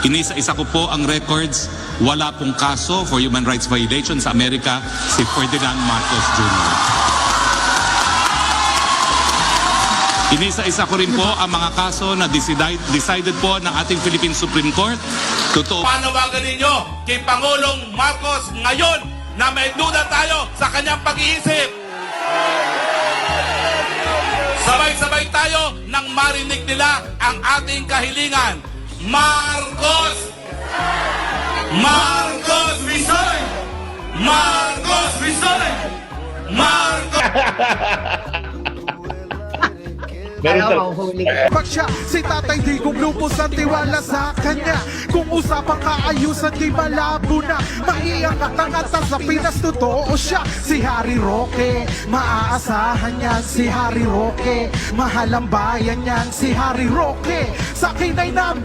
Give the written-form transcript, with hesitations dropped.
Inisa-isa ko po ang records, wala pong kaso for human rights violation sa Amerika si Ferdinand Marcos Jr. Inisa-isa ko rin po ang mga kaso na decided po ng ating Philippine Supreme Court. Totoo. Panawagan ninyo kay Pangulong Marcos ngayon na may duda tayo sa kanyang pag-iisip. Sabay-sabay tayo nang marinig nila ang ating kahilingan. Marcos! Marcos resign! Marcos resign! Marcos! Pag siya, si tatay di gumlubos ang tiwala sa kanya. Kung usapang kaayusan di malabo na. Maiangat ang atas sa Pinas, totoo siya. Si Harry Roque, maaasahan yan si Harry Roque. Mahal ang bayan yan si Harry Roque. Sa akin ay #1.